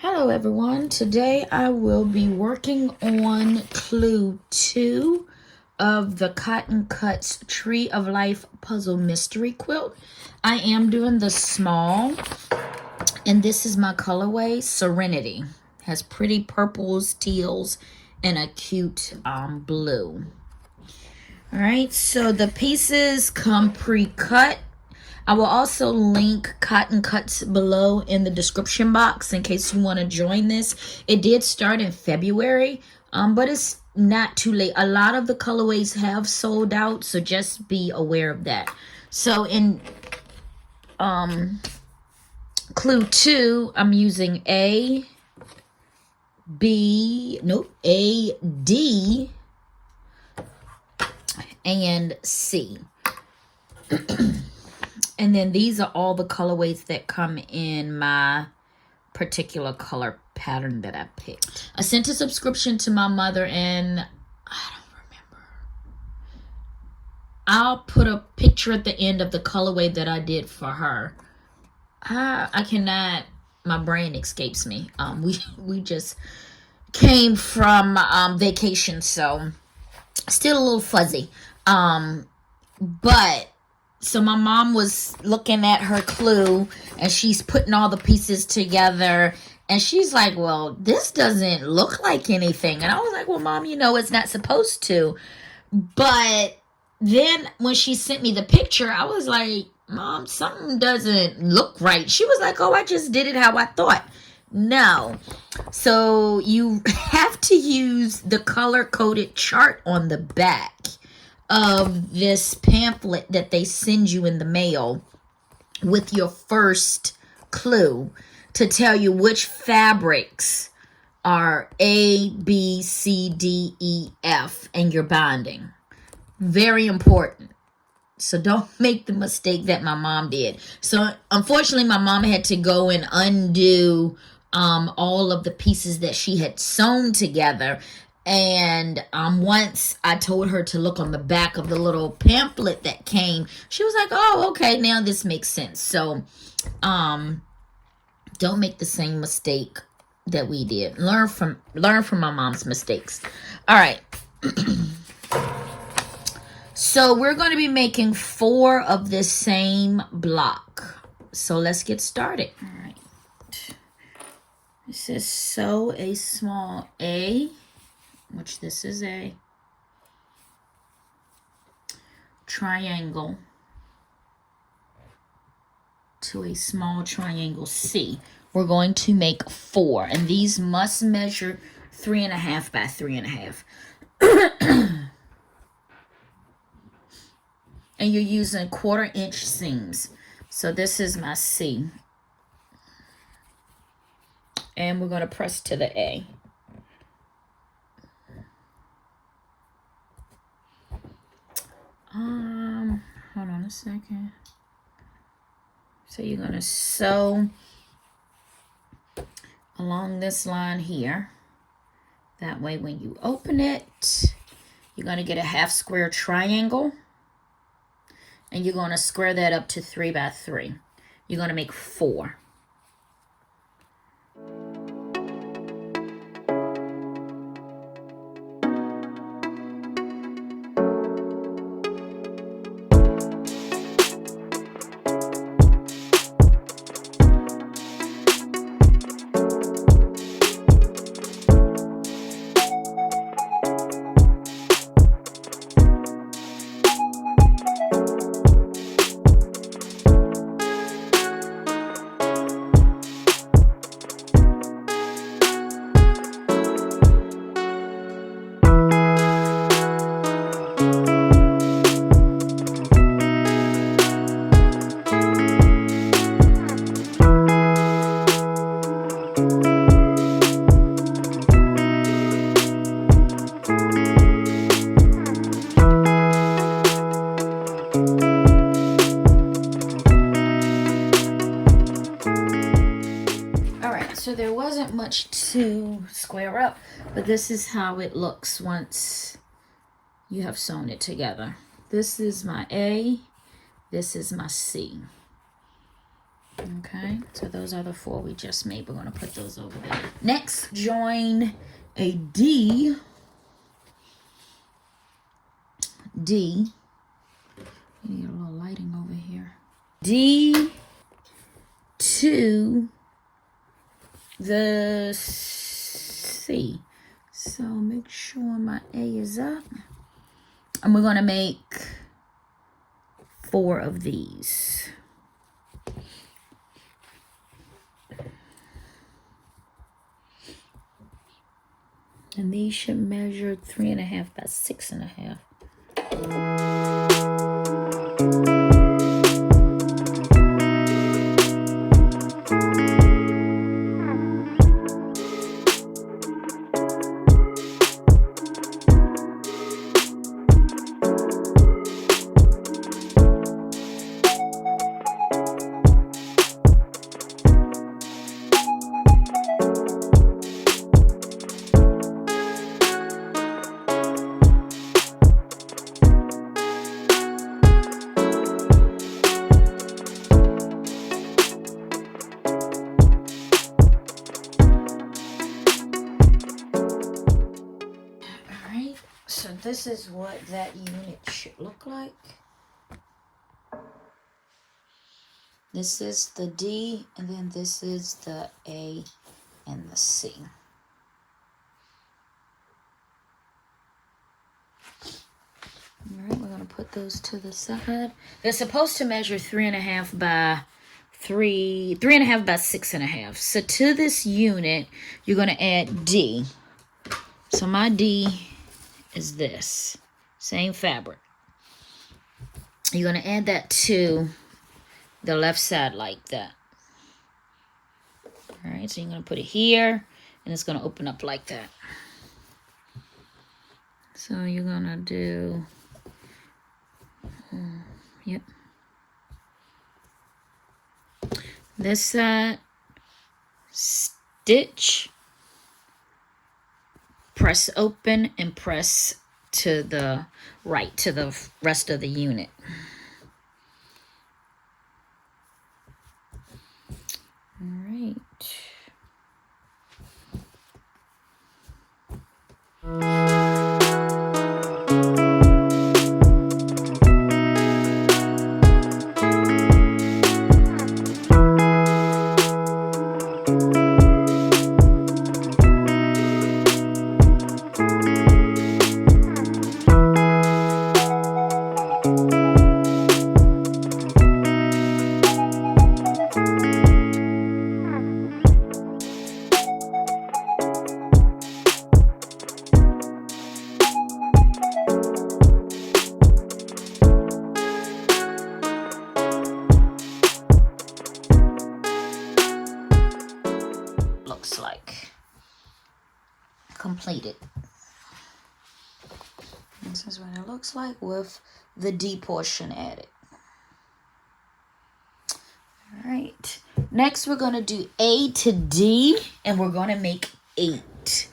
Hello everyone, today I will be working on clue 2 of the Cotton Cuts Tree of Life Puzzle Mystery Quilt. I am doing the small, and this is my colorway, Serenity. Has pretty purples, teals, and a cute blue. Alright, so the pieces come pre-cut. I will also link Cotton Cuts below in the description box in case you want to join this. It did start in February, but it's not too late. A lot of the colorways have sold out, so just be aware of that. So in clue 2, I'm using A, D, and C. And then these are all the colorways that come in my particular color pattern that I picked. I sent a subscription to my mother, and I don't remember. I'll put a picture at the end of the colorway that I did for her. I cannot, my brain escapes me. We just came from vacation, so still a little fuzzy. But so my mom was looking at her clue, and she's putting all the pieces together, and she's like, well, this doesn't look like anything. And I was like, well, Mom, you know, it's not supposed to. But then when she sent me the picture, I was like, Mom, something doesn't look right. She was like, oh, I just did it how I thought. No. So you have to use the color-coded chart on the back of this pamphlet that they send you in the mail with your first clue to tell you which fabrics are A, B, C, D, E, F, and your binding. Very important. So don't make the mistake that my mom did. So unfortunately, my mom had to go and undo all of the pieces that she had sewn together. And once I told her to look on the back of the little pamphlet that came, she was like, oh, okay, now this makes sense. So don't make the same mistake that we did. Learn from my mom's mistakes. All right. So we're going to be making 4 of this same block. So let's get started. All right. It says sew a small A, which this is a triangle to a small triangle C. We're going to make 4, and these must measure 3.5 by 3.5. And you're using 1/4 inch seams. So this is my C. And we're going to press to the A. Hold on a second. So you're going to sew along this line here. That way when you open it, you're going to get a half square triangle. And you're going to square that up to 3 by 3. You're going to make 4. So there wasn't much to square up, but this is how it looks once you have sewn it together. This is my A, this is my C. Okay, so those are the 4 we just made. We're going to put those over there. Next, join a D. D. You need a little lighting over here. D to the C. So make sure my A is up. And we're going to make 4 of these. And these should measure 3.5 by 6.5. So this is what that unit should look like. This is the D, and then this is the A and the C. All right, we're going to put those to the side. They're supposed to measure 3.5 by 3.5 by 6.5. So to this unit, you're going to add D. So my D is this. Same fabric. You're going to add that to the left side like that. All right, so you're going to put it here, and it's going to open up like that. So you're going to do, yep. This side, stitch, press open, and press to the right, to the rest of the unit. All right. Looks like completed. This is what it looks like with the D portion added. All right, next we're going to do A to D, and we're going to make 8.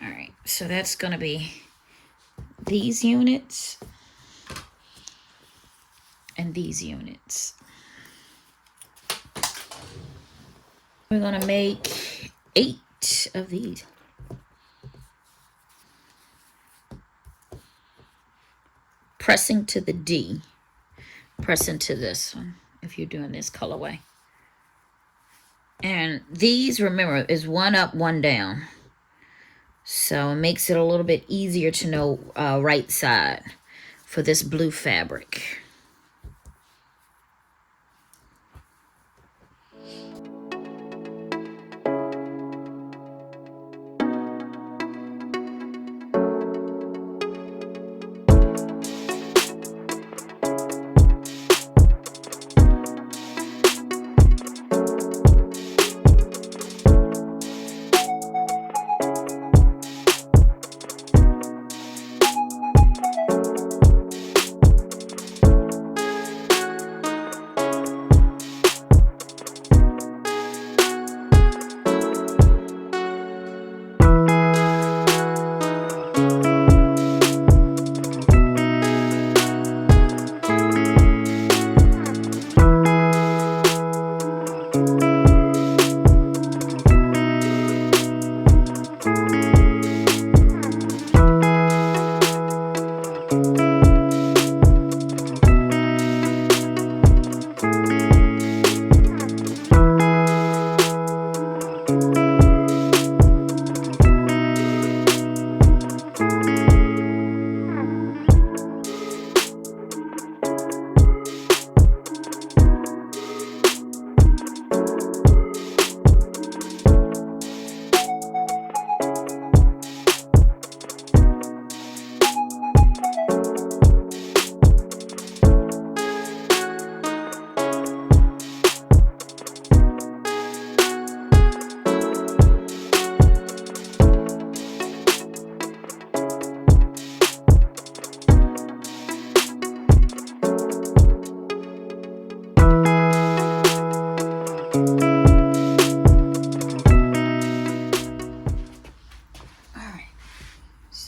All right, so that's going to be these units and these units. We're going to make 8 of these. Pressing to the D. Pressing to this one if you're doing this colorway. And these, remember, is 1 up, 1 down. So it makes it a little bit easier to know right side for this blue fabric.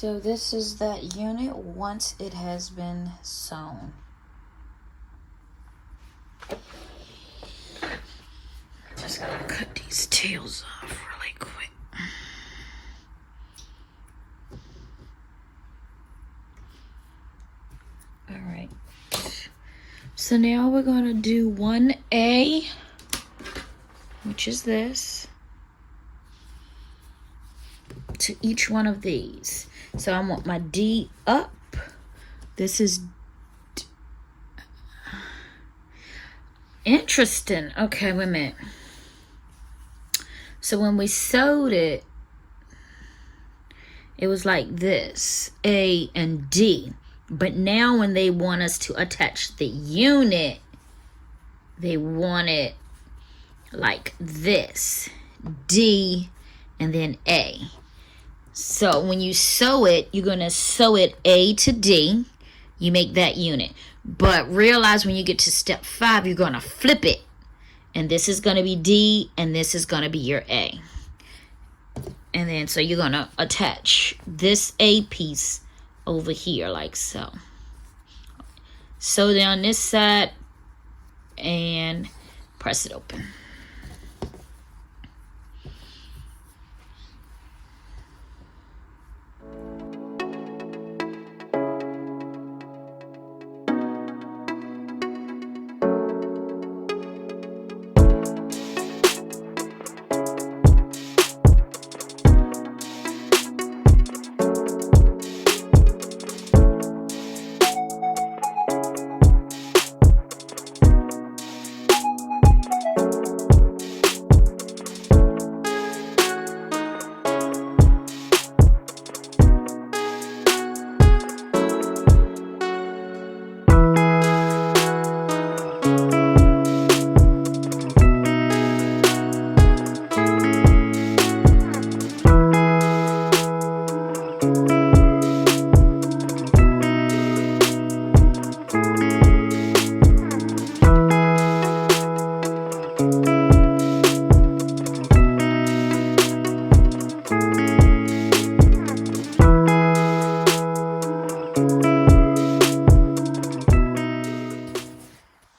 So this is that unit once it has been sewn. Just gonna cut these tails off really quick. Alright. So now we're gonna do 1A, which is this, to each one of these. So I want my D up. This is interesting. Okay, wait a minute. So when we sewed it, it was like this, A and D. But now when they want us to attach the unit, they want it like this, D and then A. So when you sew it, you're going to sew it A to D. You make that unit. But realize when you get to step 5, you're going to flip it. And this is going to be D, and this is going to be your A. And then so you're going to attach this A piece over here like so. Sew down this side and press it open.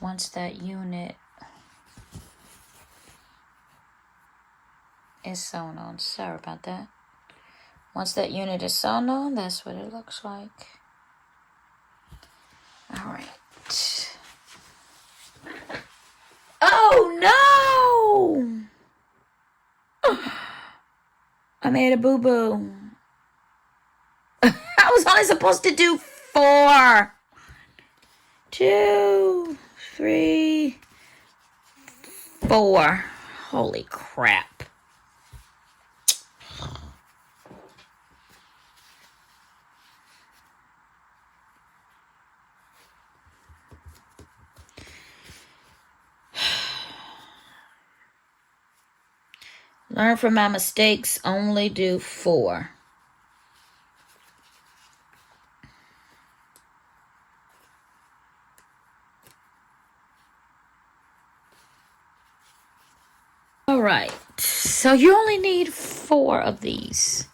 Once that unit is sewn on, sorry about that. Once that unit is sewn on, that's what it looks like. All right. Oh no! I made a boo-boo. I was only supposed to do 4. 2, 3, 4. Holy crap. Learn from my mistakes, only do 4. All right, so you only need 4 of these.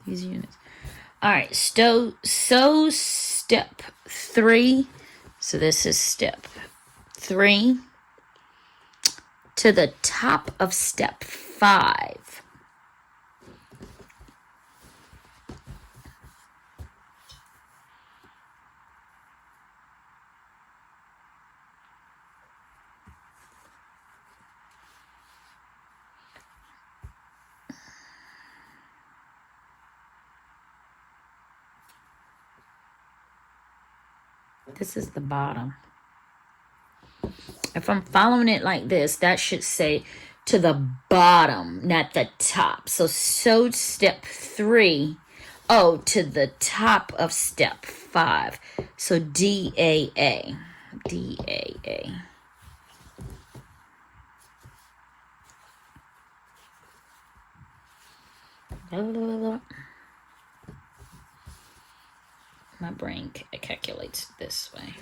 These units. All right, so step 3. So this is step 3 to the top of step 5. This is the bottom. If I'm following it like this, that should say to the bottom, not the top. So sew step 3, oh, to the top of step 5. So D-A-A, D-A-A. My brain calculates it this way.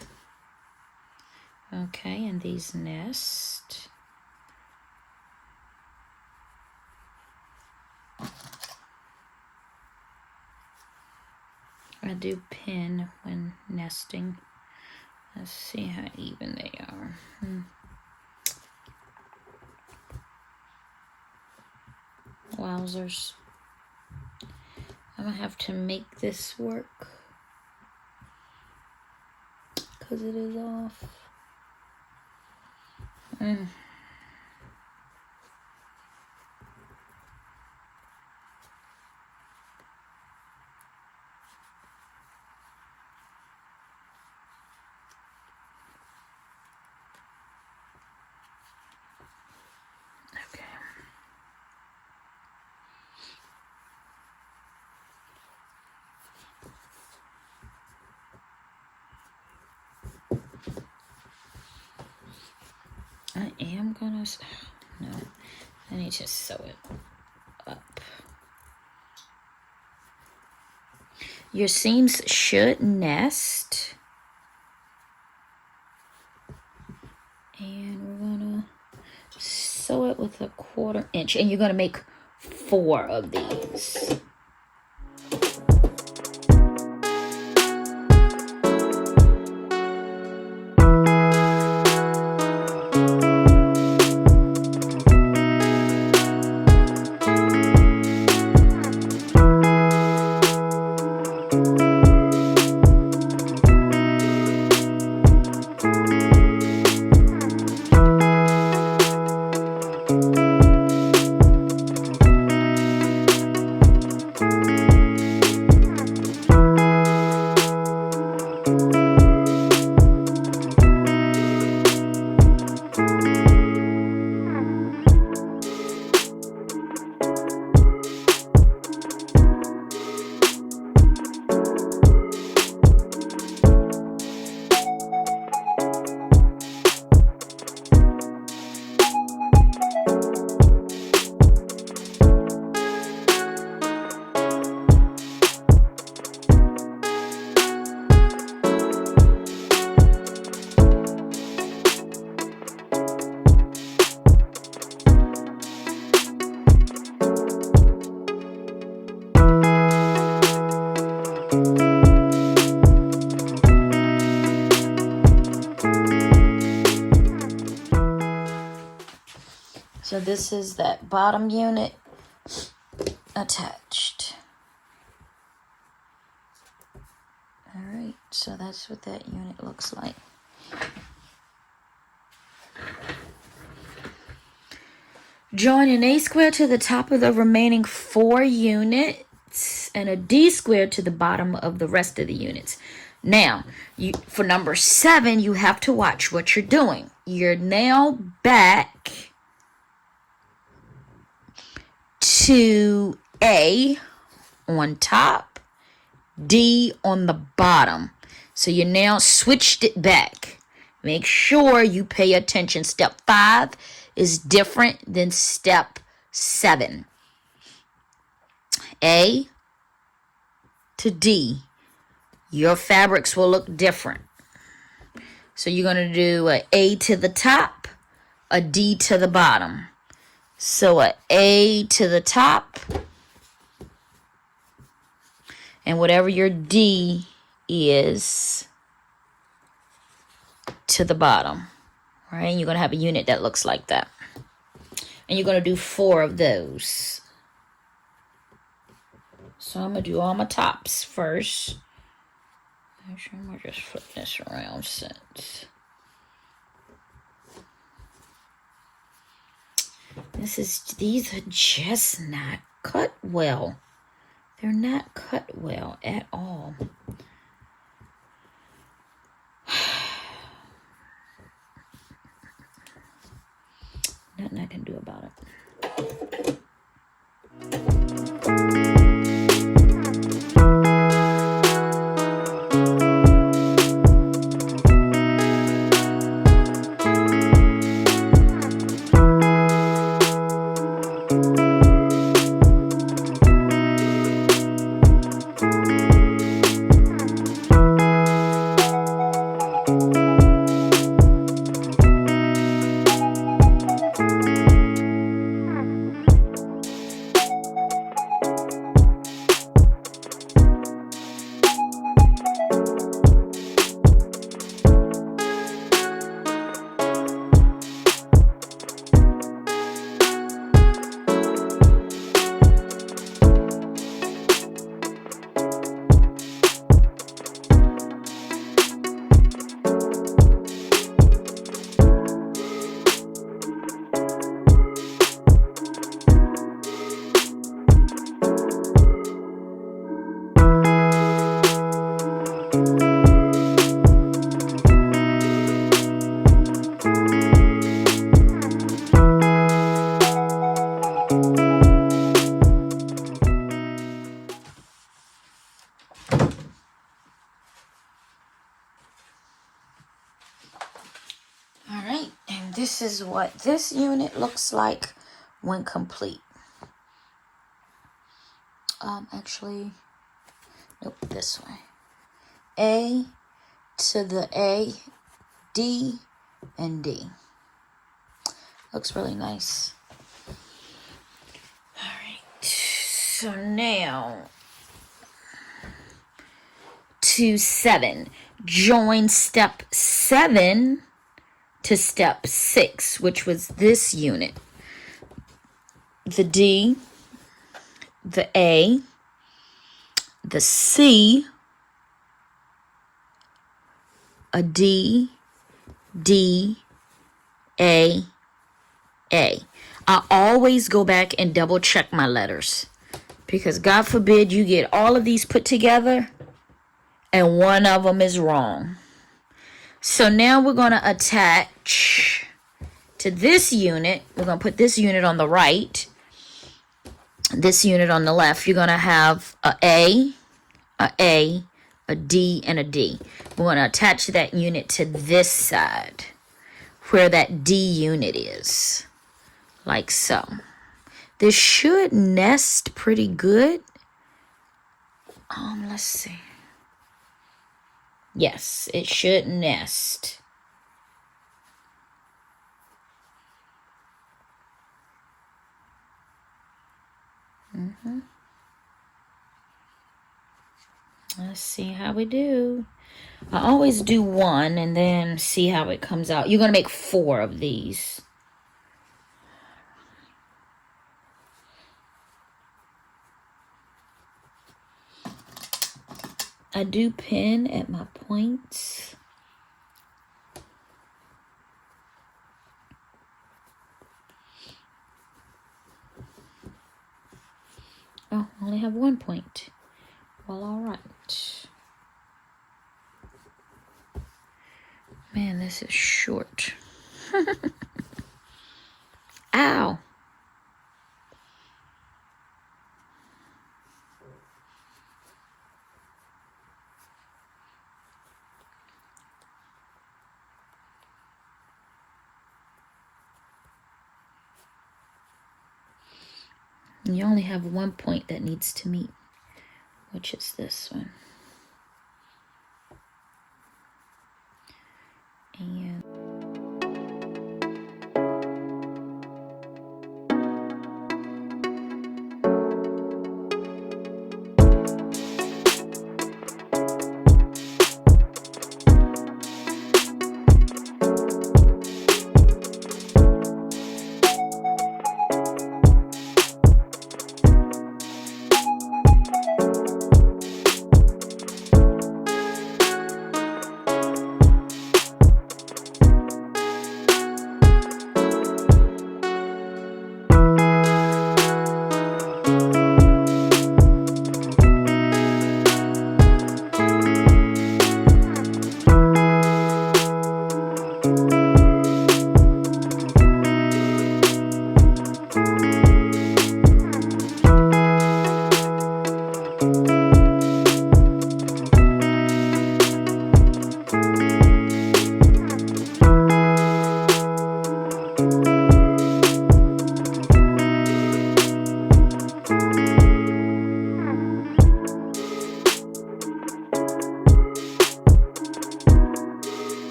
Okay, and these nest. I do pin when nesting. Let's see how even they are. Wowzers. I'm gonna have to make this work because it is off. Okay. I am gonna, no, I need to sew it up. Your seams should nest. And we're gonna sew it with a 1/4 inch. And you're gonna make 4 of these. So this is that bottom unit attached. All right, so that's what that unit looks like. Join an A square to the top of the remaining 4 units and a D square to the bottom of the rest of the units. Now, for number 7, you have to watch what you're doing. You're now back to A on top, D on the bottom. So you now switched it back. Make sure you pay attention. Step 5 is different than step 7. A to D. Your fabrics will look different. So you're going to do a A to the top, a D to the bottom. So a A to the top, and whatever your D is to the bottom. Right? And you're going to have a unit that looks like that. And you're going to do 4 of those. So I'm going to do all my tops first. Actually, I'm going to just flip this around since these are just not cut well. They're not cut well at all. Nothing I can do about it. Alright, and this is what this unit looks like when complete. Actually, nope, this way. A to the A, D, and D. Looks really nice. Alright, so now to 7. Join step 7 to step 6, which was this unit. The D, the A, the C, a D, D, A, A. I always go back and double check my letters, because God forbid you get all of these put together and one of them is wrong. So now we're going to attach to this unit. We're going to put this unit on the right, this unit on the left. You're going to have a D, and a D. We're going to attach that unit to this side where that D unit is, like so. This should nest pretty good. Let's see. Yes, it should nest. Let's see how we do. I always do one and then see how it comes out. You're going to make 4 of these. I do pin at my points. Oh, I only have 1 point. Well, all right. Man, this is short. Ow. You only have 1 point that needs to meet, which is this one. And